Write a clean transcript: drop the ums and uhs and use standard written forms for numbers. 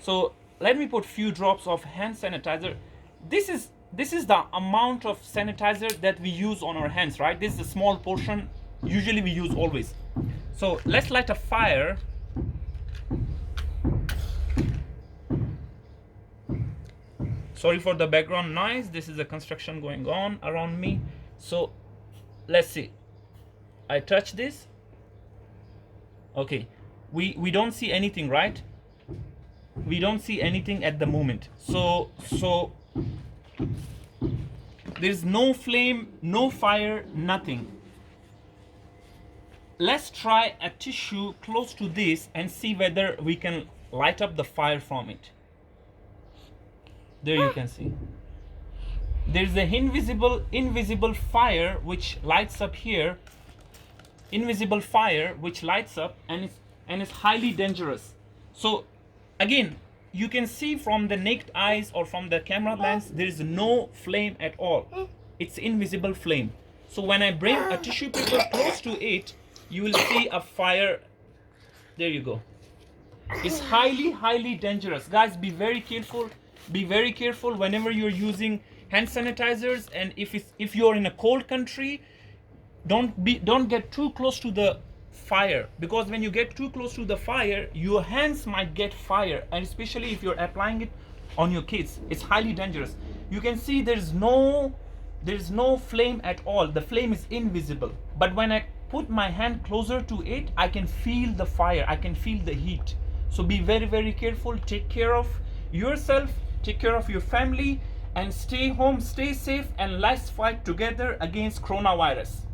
So let me put few drops of hand sanitizer. This is the amount of sanitizer that we use on our hands, right? This is a small portion. Usually we use always. So let's light a fire. Sorry for the background noise. This is a construction going on around me. So let's see. I touch this. Okay, we don't see anything, right? We don't see anything at the moment. So there's no flame, no fire, nothing. Let's try a tissue close to this and see whether we can light up the fire from it. There you can see. There's an invisible fire which lights up here. Invisible fire which lights up and it's highly dangerous. So again, you can see from the naked eyes or from the camera lens, there is no flame at all. It's invisible flame. So when I bring a tissue paper close to it, you will see a fire. There you go. It's highly dangerous. Guys, be very careful. Be very careful whenever you're using hand sanitizers, and if you're in a cold country, don't get too close to the fire, because when you get too close to the fire, your hands might get fire, and especially if you're applying it on your kids, it's highly dangerous. You can see there's no flame at all. The flame is invisible, but when I put my hand closer to it, I can feel the fire, I can feel the heat. So be very careful. Take care of yourself, take care of your family, and stay home, stay safe, and let's fight together against coronavirus.